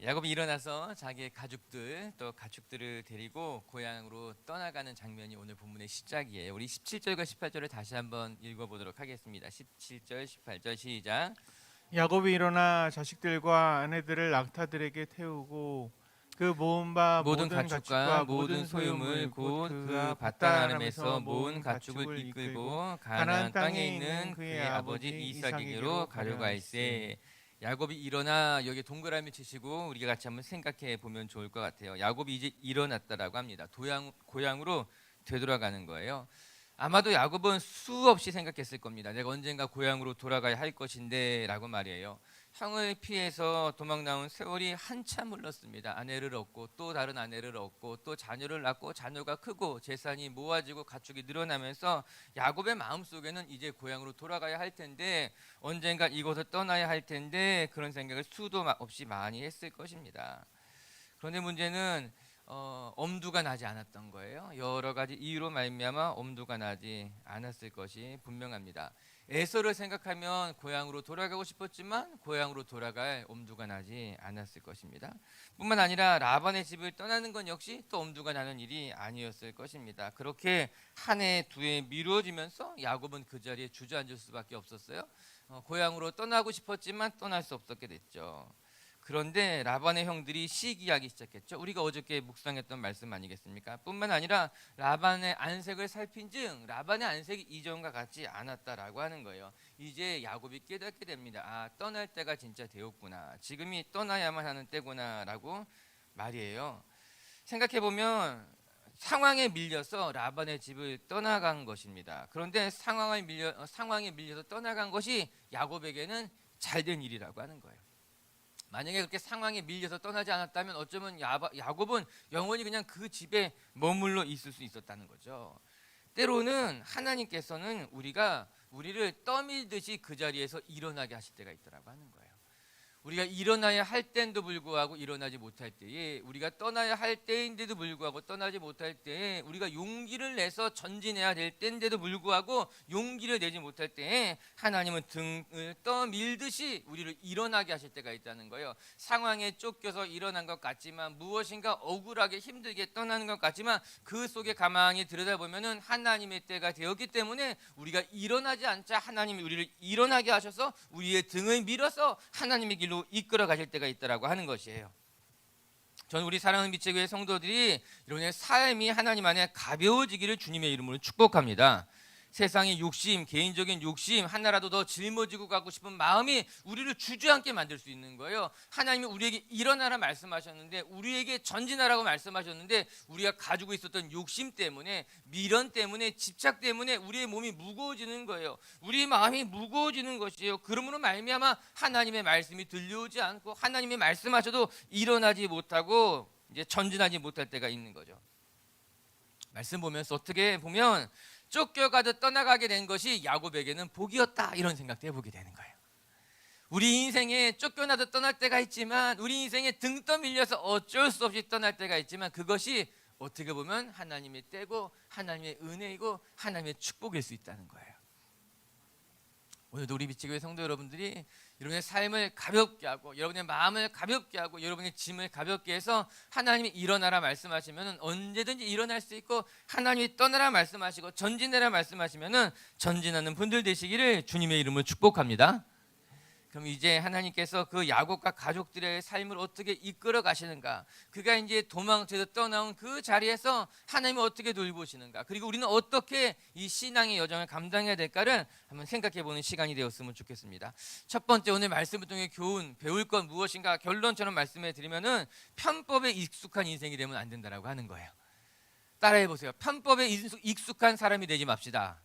야곱이 일어나서 자기의 가족들 또 가축들을 데리고 고향으로 떠나가는 장면이 오늘 본문의 시작이에요. 우리 17절과 18절을 다시 한번 읽어보도록 하겠습니다. 17절 18절 시작. 야곱이 일어나 자식들과 아내들을 낙타들에게 태우고 그 모은 바 모든 모든 가축과 가축과 모든 소유물 곧 그 밧단아람에서 모은 가축을 이끌고 가나안 땅에 있는 그의 아버지 이삭에게로 가려고 할세. 야곱이 일어나, 여기 동그라미 치시고 우리가 같이 한번 생각해 보면 좋을 것 같아요. 야곱이 이제 일어났다라고 합니다. 고향으로 되돌아가는 거예요. 아마도 야곱은 수없이 생각했을 겁니다. 내가 언젠가 고향으로 돌아가야 할 것인데 라고 말이에요. 형을 피해서 도망 나온 세월이 한참 흘렀습니다. 아내를 얻고 또 다른 아내를 얻고 또 자녀를 낳고 자녀가 크고 재산이 모아지고 가축이 늘어나면서 야곱의 마음속에는 이제 고향으로 돌아가야 할 텐데, 언젠가 이곳을 떠나야 할 텐데, 그런 생각을 수도 없이 많이 했을 것입니다. 그런데 문제는 엄두가 나지 않았던 거예요. 여러 가지 이유로 말미암아 엄두가 나지 않았을 것이 분명합니다. 에서를 생각하면 고향으로 돌아가고 싶었지만 고향으로 돌아갈 엄두가 나지 않았을 것입니다. 뿐만 아니라 라반의 집을 떠나는 건 역시 또 엄두가 나는 일이 아니었을 것입니다. 그렇게 한 해 두 해 미뤄지면서 야곱은 그 자리에 주저앉을 수밖에 없었어요. 고향으로 떠나고 싶었지만 떠날 수 없었게 됐죠. 그런데 라반의 형들이 시기하기 시작했죠. 우리가 어저께 묵상했던 말씀 아니겠습니까? 뿐만 아니라 라반의 안색을 살핀즉 라반의 안색이 이전과 같지 않았다라고 하는 거예요. 이제 야곱이 깨닫게 됩니다. 아, 떠날 때가 진짜 되었구나. 지금이 떠나야만 하는 때구나라고 말이에요. 생각해보면 상황에 밀려서 라반의 집을 떠나간 것입니다. 그런데 상황에 밀려서 떠나간 것이 야곱에게는 잘된 일이라고 하는 거예요. 만약에 그렇게 상황에 밀려서 떠나지 않았다면 어쩌면 야곱은 영원히 그냥 그 집에 머물러 있을 수 있었다는 거죠. 때로는 하나님께서는 우리를 떠밀듯이 그 자리에서 일어나게 하실 때가 있더라고 하는 거예요. 우리가 일어나야 할 때인데도 불구하고 일어나지 못할 때에, 우리가 떠나야 할 때인데도 불구하고 떠나지 못할 때에, 우리가 용기를 내서 전진해야 될 때인데도 불구하고 용기를 내지 못할 때에 하나님은 등을 떠밀듯이 우리를 일어나게 하실 때가 있다는 거예요. 상황에 쫓겨서 일어난 것 같지만, 무엇인가 억울하게 힘들게 떠나는 것 같지만 그 속에 가만히 들여다보면 하나님의 때가 되었기 때문에 우리가 일어나지 않자 하나님이 우리를 일어나게 하셔서 우리의 등을 밀어서 하나님의 길로 이끌어 가실 때가 있다라고 하는 것이에요. 저는 우리 사랑하는 미체교회 성도들이 이런 삶이 하나님 안에 가벼워지기를 주님의 이름으로 축복합니다. 세상의 욕심, 개인적인 욕심, 하나라도 더 짊어지고 가고 싶은 마음이 우리를 주저앉게 만들 수 있는 거예요. 하나님이 우리에게 일어나라 말씀하셨는데, 우리에게 전진하라고 말씀하셨는데, 우리가 가지고 있었던 욕심 때문에, 미련 때문에, 집착 때문에 우리의 몸이 무거워지는 거예요. 우리의 마음이 무거워지는 것이에요. 그러므로 말미암아 하나님의 말씀이 들려오지 않고 하나님의 말씀하셔도 일어나지 못하고 이제 전진하지 못할 때가 있는 거죠. 말씀 보면서 어떻게 보면 쫓겨가듯 떠나가게 된 것이 야곱에게는 복이었다, 이런 생각도 해보게 되는 거예요. 우리 인생에 쫓겨나듯 떠날 때가 있지만, 우리 인생에 등 떠밀려서 어쩔 수 없이 떠날 때가 있지만, 그것이 어떻게 보면 하나님의 때고 하나님의 은혜이고 하나님의 축복일 수 있다는 거예요. 오늘도 우리 미치교회 성도 여러분들이 여러분의 삶을 가볍게 하고 여러분의 마음을 가볍게 하고 여러분의 짐을 가볍게 해서 하나님이 일어나라 말씀하시면 언제든지 일어날 수 있고, 하나님이 떠나라 말씀하시고 전진해라 말씀하시면 전진하는 분들 되시기를 주님의 이름으로 축복합니다. 그럼 이제 하나님께서 그 야곱과 가족들의 삶을 어떻게 이끌어 가시는가, 그가 이제 도망쳐서 떠나온 그 자리에서 하나님이 어떻게 돌보시는가, 그리고 우리는 어떻게 이 신앙의 여정을 감당해야 될까를 한번 생각해 보는 시간이 되었으면 좋겠습니다. 첫 번째, 오늘 말씀을 통해 교훈, 배울 건 무엇인가 결론처럼 말씀해 드리면은 편법에 익숙한 인생이 되면 안 된다라고 하는 거예요. 따라해 보세요. 편법에 익숙한 사람이 되지 맙시다.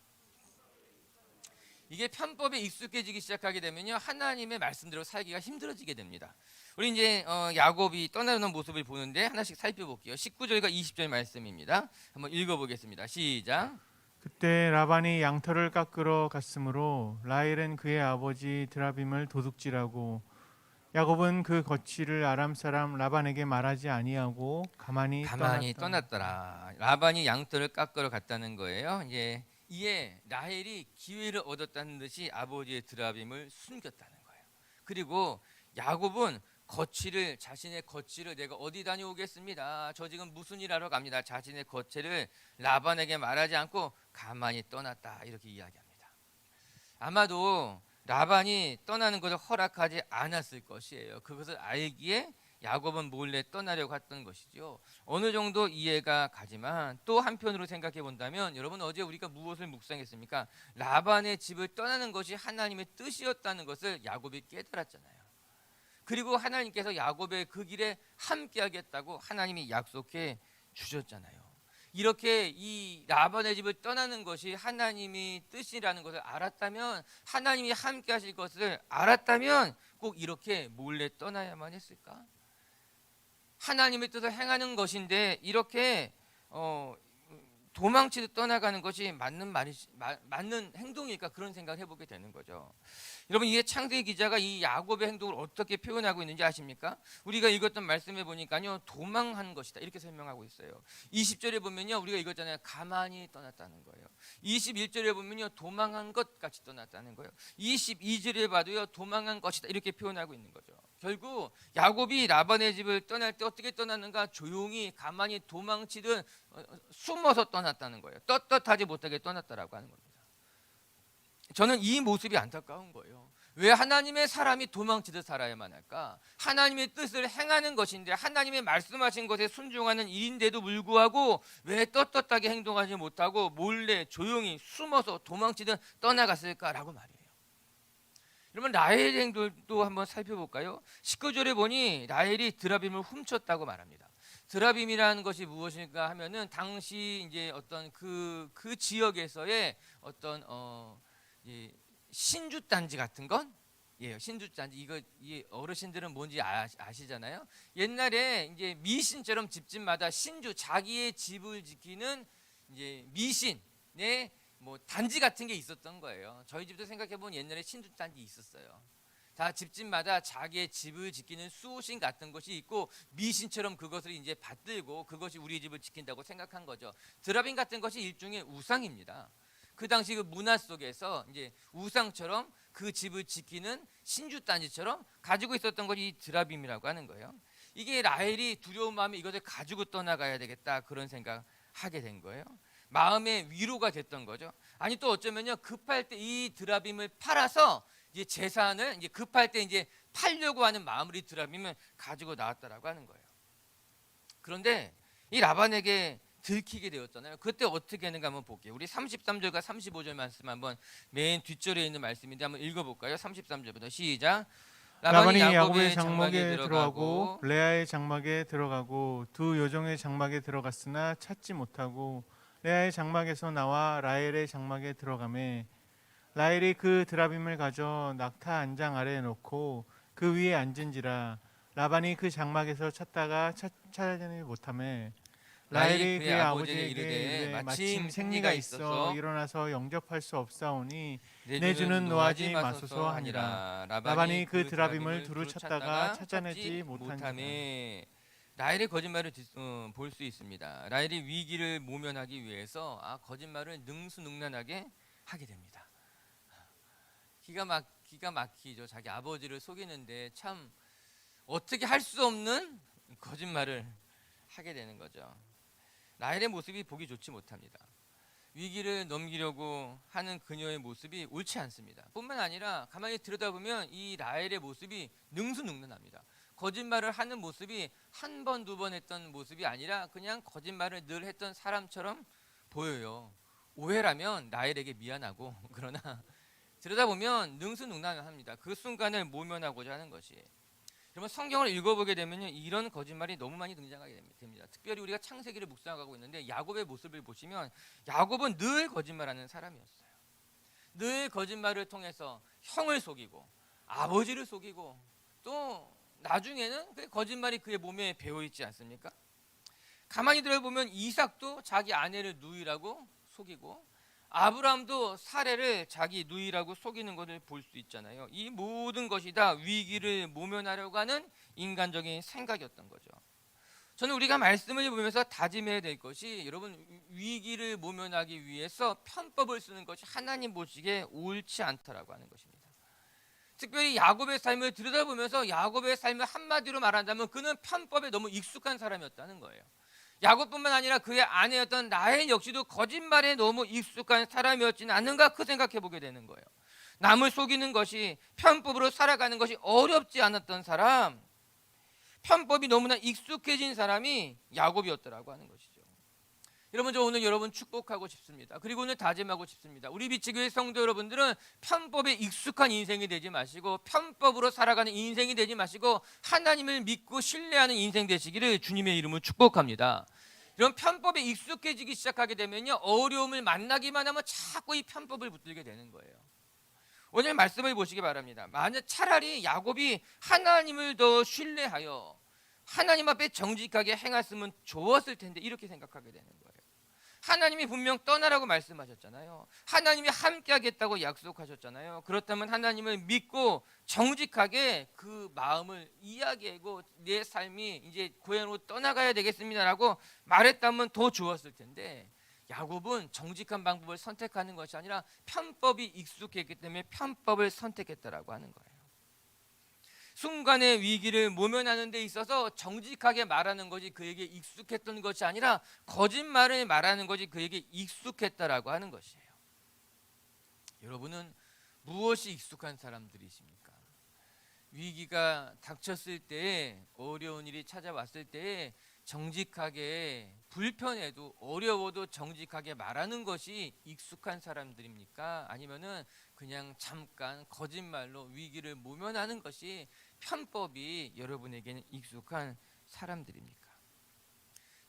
이게 편법에 익숙해지기 시작하게 되면요, 하나님의 말씀대로 살기가 힘들어지게 됩니다. 우리 이제 야곱이 떠나는 모습을 보는데 하나씩 살펴볼게요. 19절과 20절 말씀입니다. 한번 읽어보겠습니다. 시작. 그때 라반이 양털을 깎으러 갔으므로 라헬은 그의 아버지 드라빔을 도둑질하고 야곱은 그 거취를 아람 사람 라반에게 말하지 아니하고 가만히 떠났더라. 라반이 양털을 깎으러 갔다는 거예요. 이에 라헬이 기회를 얻었다는 듯이 아버지의 드라빔을 숨겼다는 거예요. 그리고 야곱은 거취를 자신의 거취를 내가 어디 다녀오겠습니다. 저 지금 무슨 일 하러 갑니다. 자신의 거취를 라반에게 말하지 않고 가만히 떠났다 이렇게 이야기합니다. 아마도 라반이 떠나는 것을 허락하지 않았을 것이에요. 그것을 알기에 야곱은 몰래 떠나려고 했던 것이죠. 어느 정도 이해가 가지만 또 한편으로 생각해 본다면 여러분 어제 우리가 무엇을 묵상했습니까? 라반의 집을 떠나는 것이 하나님의 뜻이었다는 것을 야곱이 깨달았잖아요. 그리고 하나님께서 야곱의 그 길에 함께하겠다고 하나님이 약속해 주셨잖아요. 이렇게 이 라반의 집을 떠나는 것이 하나님이 뜻이라는 것을 알았다면, 하나님이 함께하실 것을 알았다면 꼭 이렇게 몰래 떠나야만 했을까? 하나님의 뜻을 행하는 것인데 이렇게 도망치듯 떠나가는 것이 맞는 행동일까, 그런 생각을 해보게 되는 거죠. 여러분, 이게 창세기 기자가 이 야곱의 행동을 어떻게 표현하고 있는지 아십니까? 우리가 읽었던 말씀에 보니까요, 도망한 것이다 이렇게 설명하고 있어요. 20절에 보면요, 우리가 읽었잖아요, 가만히 떠났다는 거예요. 21절에 보면요, 도망한 것 같이 떠났다는 거예요. 22절에 봐도요, 도망한 것이다 이렇게 표현하고 있는 거죠. 결국 야곱이 라반의 집을 떠날 때 어떻게 떠났는가? 조용히 가만히 도망치듯 숨어서 떠났다는 거예요. 떳떳하지 못하게 떠났다라고 하는 겁니다. 저는 이 모습이 안타까운 거예요. 왜 하나님의 사람이 도망치듯 살아야만 할까? 하나님의 뜻을 행하는 것인데, 하나님의 말씀하신 것에 순종하는 일인데도 불구하고 왜 떳떳하게 행동하지 못하고 몰래 조용히 숨어서 도망치듯 떠나갔을까라고 말이에요. 여러분, 라헬의 행동도 한번 살펴볼까요? 19절에 보니 라헬이 드라빔을 훔쳤다고 말합니다. 드라빔이라는 것이 무엇일까 하면은 당시 이제 어떤 그 지역에서의 어떤 신주 단지 같은 건, 예, 신주 단지, 이 어르신들은 뭔지 아시잖아요. 옛날에 이제 미신처럼 집집마다 신주, 자기의 집을 지키는 이제 미신의 뭐 단지 같은 게 있었던 거예요. 저희 집도 생각해 보면 옛날에 신주 단지 있었어요. 다 집집마다 자기의 집을 지키는 수호신 같은 것이 있고, 미신처럼 그것을 이제 받들고 그것이 우리 집을 지킨다고 생각한 거죠. 드라빔 같은 것이 일종의 우상입니다. 그 당시 그 문화 속에서 이제 우상처럼 그 집을 지키는 신주 단지처럼 가지고 있었던 것이 이 드라빔이라고 하는 거예요. 이게 라헬이 두려운 마음에 이것을 가지고 떠나가야 되겠다, 그런 생각하게 된 거예요. 마음의 위로가 됐던 거죠. 아니, 또 어쩌면요, 급할 때 이 드라빔을 팔아서 이제 재산을 이제 급할 때 이제 팔려고 하는 마음으로 이 드라빔을 가지고 나왔다라고 하는 거예요. 그런데 이 라반에게 들키게 되었잖아요. 그때 어떻게 했는가 한번 볼게요. 우리 33절과 35절 말씀 한번, 맨 뒷절에 있는 말씀인데 한번 읽어볼까요? 33절부터 시작. 라반이 야곱의 장막에 들어가고 레아의 장막에 들어가고 두 여종의 장막에 들어갔으나 찾지 못하고 레아의 장막에서 나와 라헬의 장막에 들어가매 라헬이 그 드라빔을 가져 낙타 안장 아래에 놓고 그 위에 앉은지라 라반이 그 장막에서 찾다가 찾지 못하매 라헬이 그의 아버지에게 이르되 마침 생리가 있어 일어나서 영접할 수 없사오니 내 주는 노하지 마소서 하니라. 라반이 그 드라빔을 두루 찾다가 찾아내지 못함에 라헬의 거짓말을 볼 수 있습니다. 라헬이 위기를 모면하기 위해서 거짓말을 능수능란하게 하게 됩니다. 기가 막히죠. 자기 아버지를 속이는데 참 어떻게 할 수 없는 거짓말을 하게 되는 거죠. 라헬의 모습이 보기 좋지 못합니다. 위기를 넘기려고 하는 그녀의 모습이 옳지 않습니다. 뿐만 아니라 가만히 들여다보면 이 라헬의 모습이 능수능란합니다. 거짓말을 하는 모습이 한 번, 두 번 했던 모습이 아니라 그냥 거짓말을 늘 했던 사람처럼 보여요. 오해라면 라헬에게 미안하고, 그러나 들여다보면 능수능란합니다. 그 순간을 모면하고자 하는 것이. 여러분, 성경을 읽어보게 되면 이런 거짓말이 너무 많이 등장하게 됩니다. 특별히 우리가 창세기를 묵상하고 있는데 야곱의 모습을 보시면 야곱은 늘 거짓말하는 사람이었어요. 늘 거짓말을 통해서 형을 속이고 아버지를 속이고, 또 나중에는 그 거짓말이 그의 몸에 배어있지 않습니까? 가만히 들어보면 이삭도 자기 아내를 누이라고 속이고, 아브라함도 사례를 자기 누이라고 속이는 것을 볼 수 있잖아요. 이 모든 것이 다 위기를 모면하려고 하는 인간적인 생각이었던 거죠. 저는 우리가 말씀을 보면서 다짐해야 될 것이, 여러분, 위기를 모면하기 위해서 편법을 쓰는 것이 하나님 보시기에 옳지 않다라고 하는 것입니다. 특별히 야곱의 삶을 들여다보면서 야곱의 삶을 한마디로 말한다면 그는 편법에 너무 익숙한 사람이었다는 거예요. 야곱뿐만 아니라 그의 아내였던 라헬 역시도 거짓말에 너무 익숙한 사람이었지는 않는가 그 생각해 보게 되는 거예요. 남을 속이는 것이, 편법으로 살아가는 것이 어렵지 않았던 사람, 편법이 너무나 익숙해진 사람이 야곱이었더라고 하는 것이죠. 여러분, 저 오늘 여러분 축복하고 싶습니다. 그리고 오늘 다짐하고 싶습니다. 우리 비치교회 성도 여러분들은 편법에 익숙한 인생이 되지 마시고, 편법으로 살아가는 인생이 되지 마시고, 하나님을 믿고 신뢰하는 인생 되시기를 주님의 이름으로 축복합니다. 이런 편법에 익숙해지기 시작하게 되면요, 어려움을 만나기만 하면 자꾸 이 편법을 붙들게 되는 거예요. 오늘 말씀을 보시기 바랍니다. 만약 차라리 야곱이 하나님을 더 신뢰하여 하나님 앞에 정직하게 행했으면 좋았을 텐데, 이렇게 생각하게 되는 거예요. 하나님이 분명 떠나라고 말씀하셨잖아요. 하나님이 함께 하겠다고 약속하셨잖아요. 그렇다면 하나님을 믿고 정직하게 그 마음을 이야기하고 내 삶이 이제 고향으로 떠나가야 되겠습니다라고 말했다면 더 좋았을 텐데, 야곱은 정직한 방법을 선택하는 것이 아니라 편법이 익숙했기 때문에 편법을 선택했다라고 하는 거예요. 순간의 위기를 모면하는 데 있어서 정직하게 말하는 것이 그에게 익숙했던 것이 아니라 거짓말을 말하는 것이 그에게 익숙했다라고 하는 것이에요. 여러분은 무엇이 익숙한 사람들이십니까? 위기가 닥쳤을 때에, 어려운 일이 찾아왔을 때에 정직하게, 불편해도 어려워도 정직하게 말하는 것이 익숙한 사람들입니까? 아니면은 그냥 잠깐 거짓말로 위기를 모면하는 것이 편법이 여러분에게는 익숙한 사람들입니까?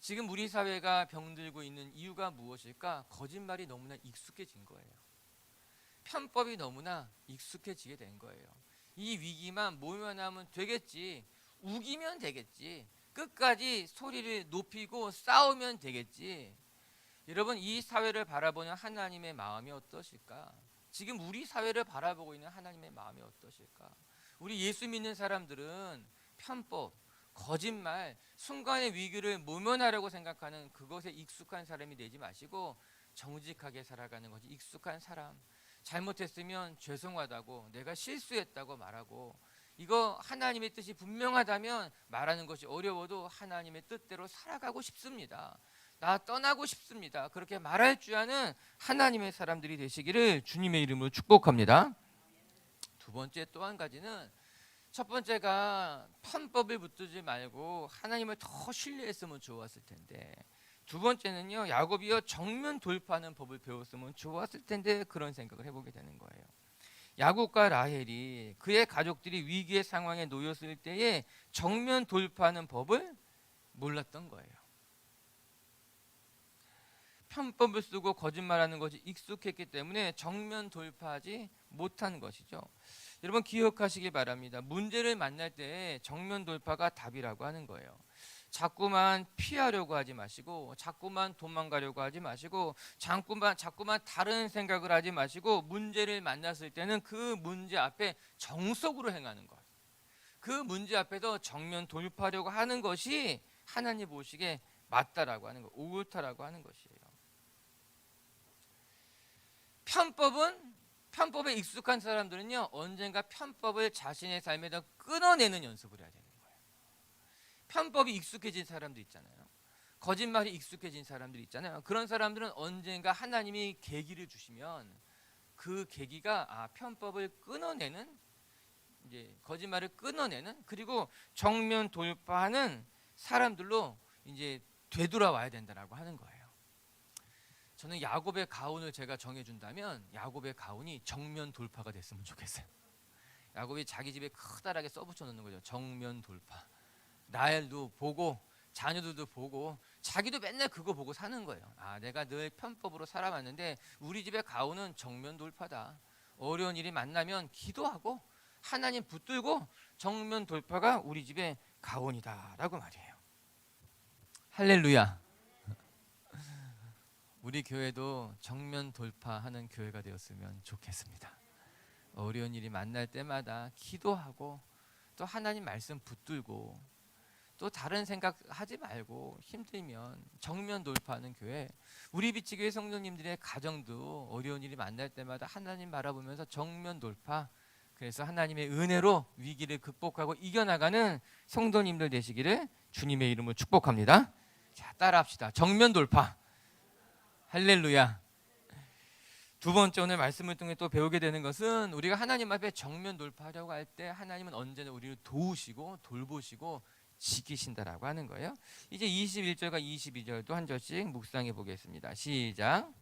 지금 우리 사회가 병들고 있는 이유가 무엇일까? 거짓말이 너무나 익숙해진 거예요. 편법이 너무나 익숙해지게 된 거예요. 이 위기만 모면하면 되겠지, 우기면 되겠지, 끝까지 소리를 높이고 싸우면 되겠지. 여러분, 이 사회를 바라보는 하나님의 마음이 어떠실까? 지금 우리 사회를 바라보고 있는 하나님의 마음이 어떠실까? 우리 예수 믿는 사람들은 편법, 거짓말, 순간의 위기를 모면하려고 생각하는 그것에 익숙한 사람이 되지 마시고 정직하게 살아가는 것이 익숙한 사람, 잘못했으면 죄송하다고, 내가 실수했다고 말하고, 이거 하나님의 뜻이 분명하다면 말하는 것이 어려워도 하나님의 뜻대로 살아가고 싶습니다, 나 떠나고 싶습니다, 그렇게 말할 줄 아는 하나님의 사람들이 되시기를 주님의 이름으로 축복합니다. 두 번째, 또 한 가지는, 첫 번째가 편법을 붙들지 말고 하나님을 더 신뢰했으면 좋았을 텐데, 두 번째는요, 야곱이요 정면 돌파하는 법을 배웠으면 좋았을 텐데, 그런 생각을 해보게 되는 거예요. 야곱과 라헬이, 그의 가족들이 위기의 상황에 놓였을 때에 정면 돌파하는 법을 몰랐던 거예요. 편법을 쓰고 거짓말하는 것이 익숙했기 때문에 정면 돌파하지 못한 것이죠. 여러분, 기억하시기 바랍니다. 문제를 만날 때 정면 돌파가 답이라고 하는 거예요. 자꾸만 피하려고 하지 마시고, 자꾸만 도망가려고 하지 마시고, 자꾸만 다른 생각을 하지 마시고, 문제를 만났을 때는 그 문제 앞에 정석으로 행하는 것, 그 문제 앞에서 정면 돌파하려고 하는 것이 하나님 보시기에 맞다라고 하는 것, 옳다라고 하는 것이에요. 편법에 익숙한 사람들은요, 언젠가 편법을 자신의 삶에다 끊어내는 연습을 해야 되는 거예요. 편법이 익숙해진 사람들 있잖아요. 거짓말이 익숙해진 사람들 있잖아요. 그런 사람들은 언젠가 하나님이 계기를 주시면 그 계기가 편법을 끊어내는, 이제 거짓말을 끊어내는, 그리고 정면 돌파하는 사람들로 이제 되돌아와야 된다라고 하는 거예요. 저는 야곱의 가훈을 제가 정해준다면 야곱의 가훈이 정면 돌파가 됐으면 좋겠어요. 야곱이 자기 집에 커다랗게 써붙여 놓는 거죠. 정면 돌파. 라헬도 보고, 자녀들도 보고, 자기도 맨날 그거 보고 사는 거예요. 내가 늘 편법으로 살아왔는데 우리 집의 가훈은 정면 돌파다. 어려운 일이 만나면 기도하고 하나님 붙들고 정면 돌파가 우리 집의 가훈이다라고 말이에요. 할렐루야. 우리 교회도 정면 돌파하는 교회가 되었으면 좋겠습니다. 어려운 일이 만날 때마다 기도하고, 또 하나님 말씀 붙들고, 또 다른 생각 하지 말고, 힘들면 정면 돌파하는 교회, 우리 비치교회 성도님들의 가정도 어려운 일이 만날 때마다 하나님 바라보면서 정면 돌파, 그래서 하나님의 은혜로 위기를 극복하고 이겨나가는 성도님들 되시기를 주님의 이름으로 축복합니다. 자, 따라합시다. 정면 돌파. 할렐루야. 두 번째, 오늘 말씀을 통해 또 배우게 되는 것은 우리가 하나님 앞에 정면 돌파하려고 할 때 하나님은 언제나 우리를 도우시고 돌보시고 지키신다라고 하는 거예요. 이제 21절과 22절도 한 절씩 묵상해 보겠습니다. 시작.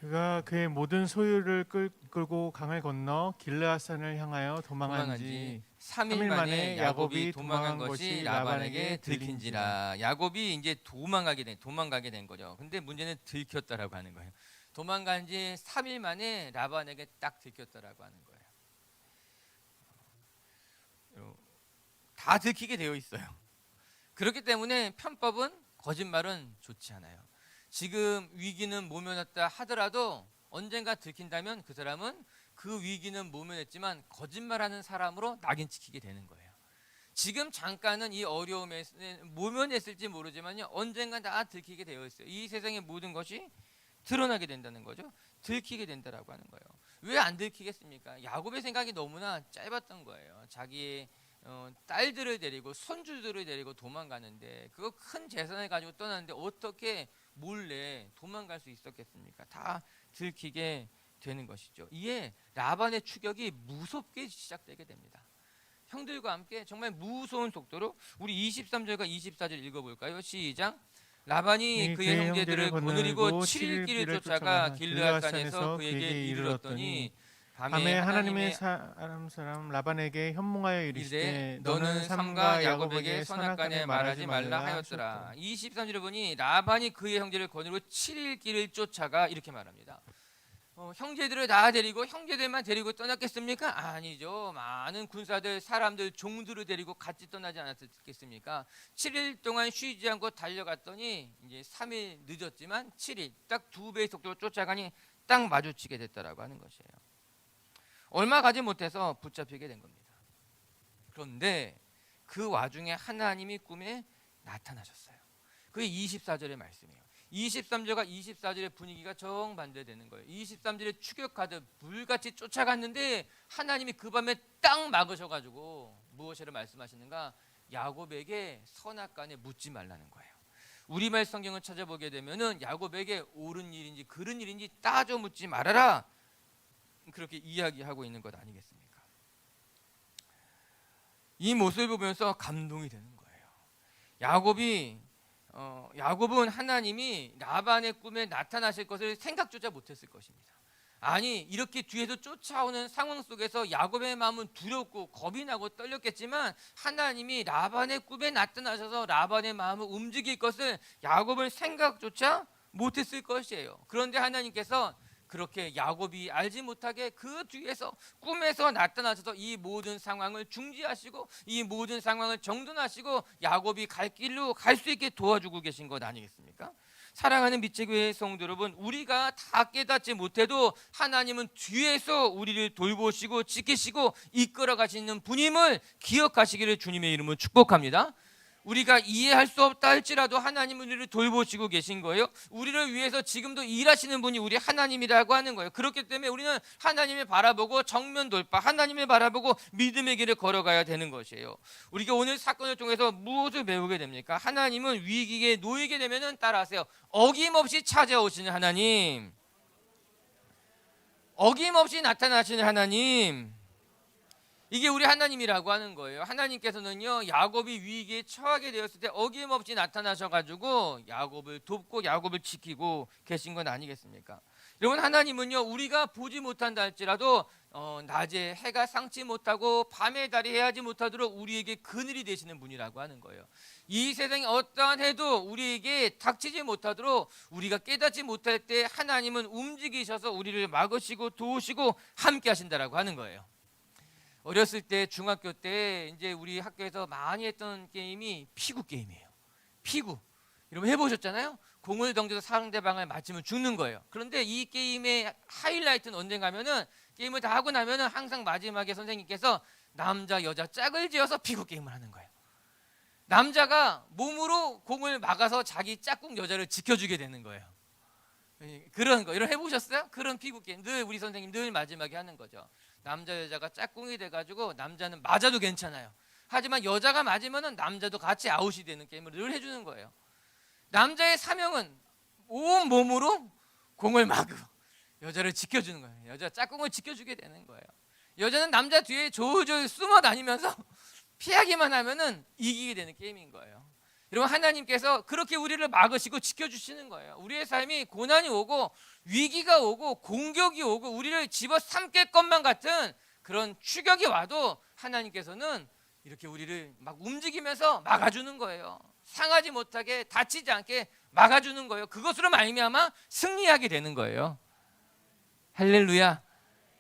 그가 그의 모든 소유를 끌고 강을 건너 길르앗산을 향하여 도망한 지 3일 만에 야곱이 도망간 것이 라반에게 들킨지라. 야곱이 이제 도망가게 된 거죠. 근데 문제는 들켰다라고 하는 거예요. 도망간 지 3일 만에 라반에게 딱 들켰다라고 하는 거예요. 다 들키게 되어 있어요. 그렇기 때문에 편법은, 거짓말은 좋지 않아요. 지금 위기는 모면했다 하더라도 언젠가 들킨다면 그 사람은 그 위기는 모면했지만 거짓말하는 사람으로 낙인 찍히게 되는 거예요. 지금 잠깐은 이 어려움에 모면했을지 모르지만요, 언젠가 다 들키게 되어 있어요. 이 세상의 모든 것이 드러나게 된다는 거죠. 들키게 된다라고 하는 거예요. 왜 안 들키겠습니까? 야곱의 생각이 너무나 짧았던 거예요. 자기의 딸들을 데리고 손주들을 데리고 도망가는데, 그거 큰 재산을 가지고 떠나는데 어떻게 몰래 도망갈 수 있었겠습니까? 다 들키게 되는 것이죠. 이에 라반의 추격이 무섭게 시작되게 됩니다. 형들과 함께 정말 무서운 속도로, 우리 23절과 24절 읽어볼까요? 시작. 라반이 그의 형제들을 거느리고 7일 길을 쫓아가 길르앗산에서 그에게 이르렀더니 밤에 하나님의 사람 라반에게 현몽하여 이르시되 너는 삼가 야곱에게 선악간에 말하지 말라 하였더라. 23절에 보니 라반이 그의 형제를 거느리고 7일 길을 쫓아가, 이렇게 말합니다. 형제들을 다 데리고, 형제들만 데리고 떠났겠습니까? 아니죠. 많은 군사들, 사람들, 종들을 데리고 같이 떠나지 않았겠습니까? 7일 동안 쉬지 않고 달려갔더니 이제 3일 늦었지만 7일, 딱 2배의 속도로 쫓아가니 딱 마주치게 됐다라고 하는 것이에요. 얼마 가지 못해서 붙잡히게 된 겁니다. 그런데 그 와중에 하나님이 꿈에 나타나셨어요. 그게 24절의 말씀이에요. 23절과 24절의 분위기가 정반대되는 거예요. 23절에 추격하듯 불같이 쫓아갔는데 하나님이 그 밤에 딱 막으셔가지고 무엇이라 말씀하시는가? 야곱에게 선악간에 묻지 말라는 거예요. 우리말 성경을 찾아보게 되면은 야곱에게 옳은 일인지 그른 일인지 따져 묻지 말아라, 그렇게 이야기하고 있는 것 아니겠습니까? 이 모습을 보면서 감동이 되는 거예요. 야곱은 하나님이 라반의 꿈에 나타나실 것을 생각조차 못했을 것입니다. 아니, 이렇게 뒤에서 쫓아오는 상황 속에서 야곱의 마음은 두렵고 겁이 나고 떨렸겠지만 하나님이 라반의 꿈에 나타나셔서 라반의 마음을 움직일 것을 야곱은 생각조차 못했을 것이에요. 그런데 하나님께서 그렇게 야곱이 알지 못하게 그 뒤에서 꿈에서 나타나셔서 이 모든 상황을 중지하시고 이 모든 상황을 정돈하시고 야곱이 갈 길로 갈 수 있게 도와주고 계신 것 아니겠습니까? 사랑하는 미체교회 성도 여러분, 우리가 다 깨닫지 못해도 하나님은 뒤에서 우리를 돌보시고 지키시고 이끌어 가시는 분임을 기억하시기를 주님의 이름으로 축복합니다. 우리가 이해할 수 없다 할지라도 하나님은 우리를 돌보시고 계신 거예요. 우리를 위해서 지금도 일하시는 분이 우리 하나님이라고 하는 거예요. 그렇기 때문에 우리는 하나님을 바라보고 정면 돌파, 하나님을 바라보고 믿음의 길을 걸어가야 되는 것이에요. 우리가 오늘 사건을 통해서 무엇을 배우게 됩니까? 하나님은 위기에 놓이게 되면 따라하세요. 어김없이 찾아오시는 하나님, 어김없이 나타나시는 하나님, 이게 우리 하나님이라고 하는 거예요. 하나님께서는요, 야곱이 위기에 처하게 되었을 때 어김없이 나타나셔가지고 야곱을 돕고 야곱을 지키고 계신 건 아니겠습니까? 여러분, 하나님은요, 우리가 보지 못한다 할지라도 낮에 해가 상치 못하고 밤에 달이 해하지 못하도록 우리에게 그늘이 되시는 분이라고 하는 거예요. 이 세상에 어떠한 해도 우리에게 닥치지 못하도록 우리가 깨닫지 못할 때 하나님은 움직이셔서 우리를 막으시고 도우시고 함께 하신다라고 하는 거예요. 어렸을 때, 중학교 때 이제 우리 학교에서 많이 했던 게임이 피구 게임이에요. 피구. 여러분 해보셨잖아요? 공을 던져서 상대방을 맞으면 죽는 거예요. 그런데 이 게임의 하이라이트는 언젠가 하면은, 게임을 다 하고 나면은 항상 마지막에 선생님께서 남자 여자 짝을 지어서 피구 게임을 하는 거예요. 남자가 몸으로 공을 막아서 자기 짝꿍 여자를 지켜주게 되는 거예요. 그런 거, 이런 해보셨어요? 그런 피구 게임 늘 우리 선생님 늘 마지막에 하는 거죠. 남자 여자가 짝꿍이 돼가지고 남자는 맞아도 괜찮아요. 하지만 여자가 맞으면은 남자도 같이 아웃이 되는 게임을 늘 해주는 거예요. 남자의 사명은 온 몸으로 공을 막고 여자를 지켜주는 거예요. 여자 짝꿍을 지켜주게 되는 거예요. 여자는 남자 뒤에 조조히 숨어 다니면서 피하기만 하면은 이기게 되는 게임인 거예요. 여러분, 하나님께서 그렇게 우리를 막으시고 지켜주시는 거예요. 우리의 삶이 고난이 오고 위기가 오고 공격이 오고 우리를 집어삼킬 것만 같은 그런 추격이 와도 하나님께서는 이렇게 우리를 막 움직이면서 막아주는 거예요. 상하지 못하게, 다치지 않게 막아주는 거예요. 그것으로 말미암아 승리하게 되는 거예요. 할렐루야.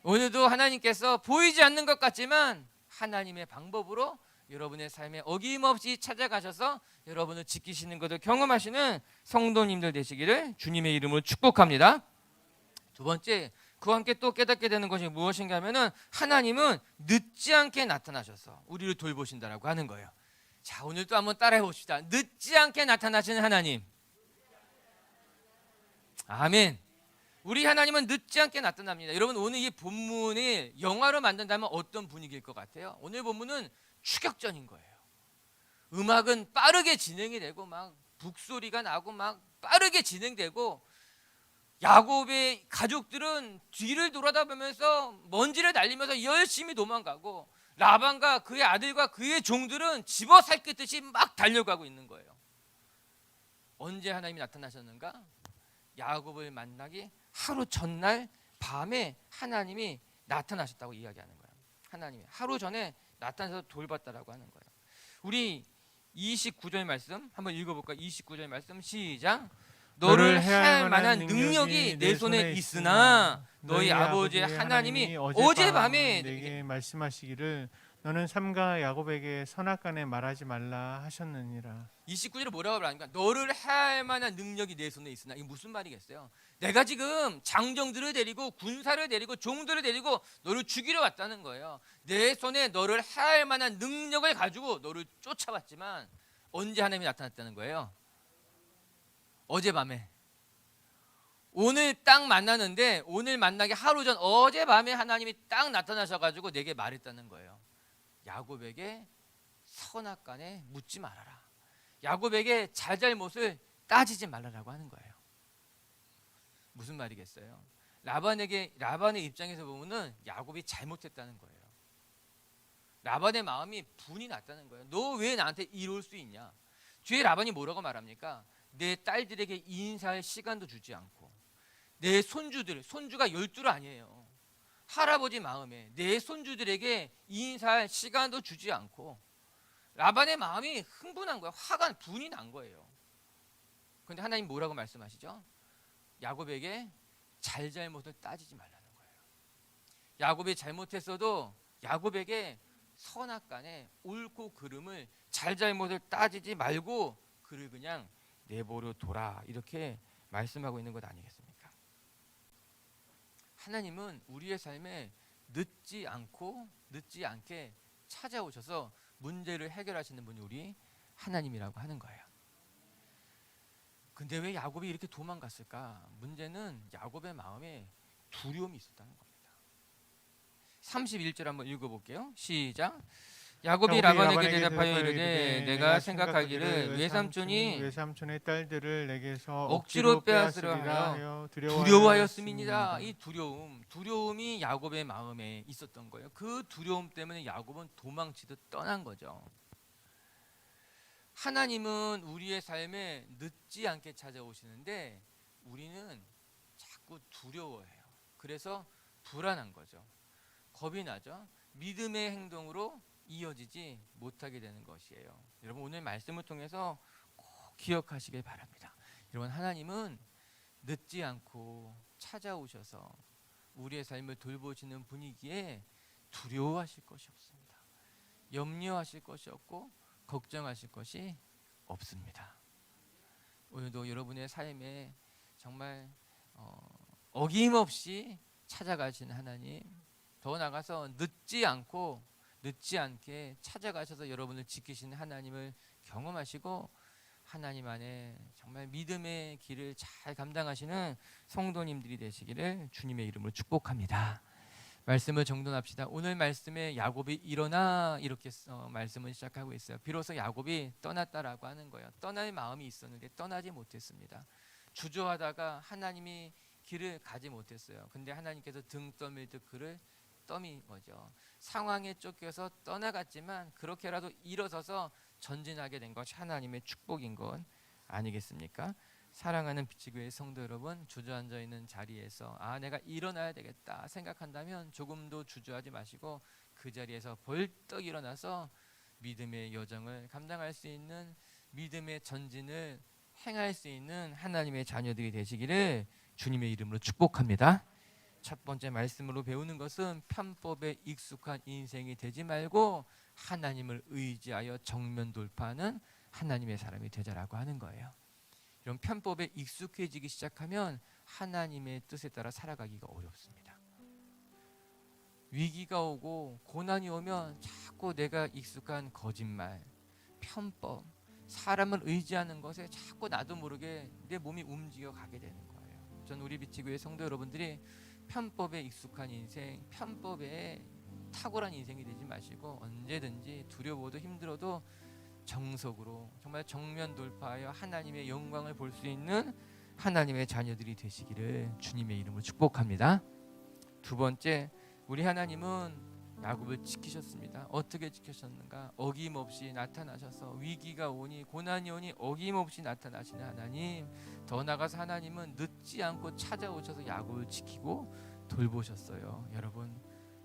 오늘도 하나님께서 보이지 않는 것 같지만 하나님의 방법으로 여러분의 삶에 어김없이 찾아가셔서 여러분을 지키시는 것을 경험하시는 성도님들 되시기를 주님의 이름으로 축복합니다. 두 번째, 그와 함께 또 깨닫게 되는 것이 무엇인가 하면은 하나님은 늦지 않게 나타나셔서 우리를 돌보신다라고 하는 거예요. 자, 오늘 또 한번 따라해 봅시다. 늦지 않게 나타나시는 하나님. 아멘. 우리 하나님은 늦지 않게 나타납니다. 여러분, 오늘 이 본문을 영화로 만든다면 어떤 분위기일 것 같아요? 오늘 본문은 추격전인 거예요. 음악은 빠르게 진행이 되고 막 북소리가 나고 막 빠르게 진행되고 야곱의 가족들은 뒤를 돌아다보면서 먼지를 날리면서 열심히 도망가고 라반과 그의 아들과 그의 종들은 집어삼키듯이 막 달려가고 있는 거예요. 언제 하나님이 나타나셨는가? 야곱을 만나기 하루 전날 밤에 하나님이 나타나셨다고 이야기하는 거예요. 하나님이 하루 전에 나타나서 돌봤다라고 하는 거예요. 우리 29절 말씀 한번 읽어볼까요? 29절 말씀 시작. 너를 해할 만한 능력이 내 손에 있으나 너희 아버지 하나님이 어젯밤에 내게 말씀하시기를 너는 삼가 야곱에게 선악간에 말하지 말라 하셨느니라. 29절에 뭐라고 말하니까 너를 해할 만한 능력이 내 손에 있으나, 이게 무슨 말이겠어요? 내가 지금 장정들을 데리고 군사를 데리고 종들을 데리고 너를 죽이러 왔다는 거예요. 내 손에 너를 해할 만한 능력을 가지고 너를 쫓아왔지만 언제 하나님이 나타났다는 거예요? 어젯밤에. 오늘 딱 만나는데 오늘 만나기 하루 전 어젯밤에 하나님이 딱 나타나셔가지고 내게 말했다는 거예요. 야곱에게 선악간에 묻지 말아라. 야곱에게 잘잘못을 따지지 말라라고 하는 거예요. 무슨 말이겠어요? 라반의 입장에서 보면은 야곱이 잘못했다는 거예요. 라반의 마음이 분이 났다는 거예요. 너 왜 나한테 이럴 수 있냐? 뒤에 라반이 뭐라고 말합니까? 내 딸들에게 인사할 시간도 주지 않고 내 손주가 12를 아니에요. 할아버지 마음에 내 손주들에게 인사할 시간도 주지 않고 라반의 마음이 흥분한 거예요. 화가 분이 난 거예요. 그런데 하나님 뭐라고 말씀하시죠? 야곱에게 잘잘못을 따지지 말라는 거예요. 야곱이 잘못했어도 야곱에게 선악간에 옳고 그름을 잘잘못을 따지지 말고 그를 그냥 내버려 둬라, 이렇게 말씀하고 있는 것 아니겠습니까? 하나님은 우리의 삶에 늦지 않게 찾아오셔서 문제를 해결하시는 분이 우리 하나님이라고 하는 거예요. 근데 왜 야곱이 이렇게 도망갔을까? 문제는 야곱의 마음에 두려움이 있었다는 겁니다. 31절 한번 읽어볼게요. 시작. 야곱이 라반에게 대답하여 이르되 내가 생각하기를 외삼촌의 딸들을 내게서 억지로 빼앗으려 하여 두려워하였음이니라. 이 두려움이 야곱의 마음에 있었던 거예요. 그 두려움 때문에 야곱은 도망치듯 떠난 거죠. 하나님은 우리의 삶에 늦지 않게 찾아오시는데 우리는 자꾸 두려워해요. 그래서 불안한 거죠. 겁이 나죠. 믿음의 행동으로 이어지지 못하게 되는 것이에요. 여러분, 오늘 말씀을 통해서 꼭 기억하시길 바랍니다. 여러분, 하나님은 늦지 않고 찾아오셔서 우리의 삶을 돌보시는 분이기에 두려워하실 것이 없습니다. 염려하실 것이 없고 걱정하실 것이 없습니다. 오늘도 여러분의 삶에 정말 어김없이 찾아가시는 하나님, 더 나아가서 늦지 않게 찾아가셔서 여러분을 지키시는 하나님을 경험하시고 하나님 안에 정말 믿음의 길을 잘 감당하시는 성도님들이 되시기를 주님의 이름으로 축복합니다. 말씀을 정돈합시다. 오늘 말씀에 야곱이 일어나 이렇게 말씀을 시작하고 있어요. 비로소 야곱이 떠났다라고 하는 거예요. 떠날 마음이 있었는데 떠나지 못했습니다. 주저하다가 하나님이 길을 가지 못했어요. 근데 하나님께서 등 떠밀듯 그를 떠민 거죠. 상황에 쫓겨서 떠나갔지만 그렇게라도 일어서서 전진하게 된 것이 하나님의 축복인 것 아니겠습니까? 사랑하는 비치교회 성도 여러분, 주저앉아 있는 자리에서 내가 일어나야 되겠다 생각한다면 조금도 주저하지 마시고 그 자리에서 벌떡 일어나서 믿음의 여정을 감당할 수 있는, 믿음의 전진을 행할 수 있는 하나님의 자녀들이 되시기를 주님의 이름으로 축복합니다. 첫 번째 말씀으로 배우는 것은 편법에 익숙한 인생이 되지 말고 하나님을 의지하여 정면 돌파하는 하나님의 사람이 되자라고 하는 거예요. 이런 편법에 익숙해지기 시작하면 하나님의 뜻에 따라 살아가기가 어렵습니다. 위기가 오고 고난이 오면 자꾸 내가 익숙한 거짓말, 편법, 사람을 의지하는 것에 자꾸 나도 모르게 내 몸이 움직여 가게 되는 거예요. 전 우리 비치교회 성도 여러분들이 편법에 익숙한 인생, 편법에 탁월한 인생이 되지 마시고 언제든지 두려워도 힘들어도 정석으로 정말 정면 돌파하여 하나님의 영광을 볼 수 있는 하나님의 자녀들이 되시기를 주님의 이름으로 축복합니다. 두 번째, 우리 하나님은 야곱을 지키셨습니다. 어떻게 지키셨는가? 어김없이 나타나셔서 위기가 오니 고난이 오니 어김없이 나타나시는 하나님, 더 나아가서 하나님은 늦지 않고 찾아오셔서 야곱을 지키고 돌보셨어요. 여러분,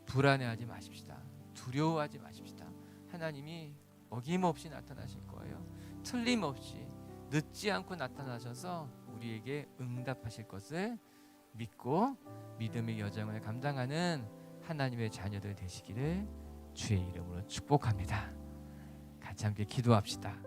불안해하지 마십시다. 두려워하지 마십시다. 하나님이 어김없이 나타나실 거예요. 틀림없이 늦지 않고 나타나셔서 우리에게 응답하실 것을 믿고 믿음의 여정을 감당하는 하나님의 자녀들 되시기를 주의 이름으로 축복합니다. 같이 함께 기도합시다.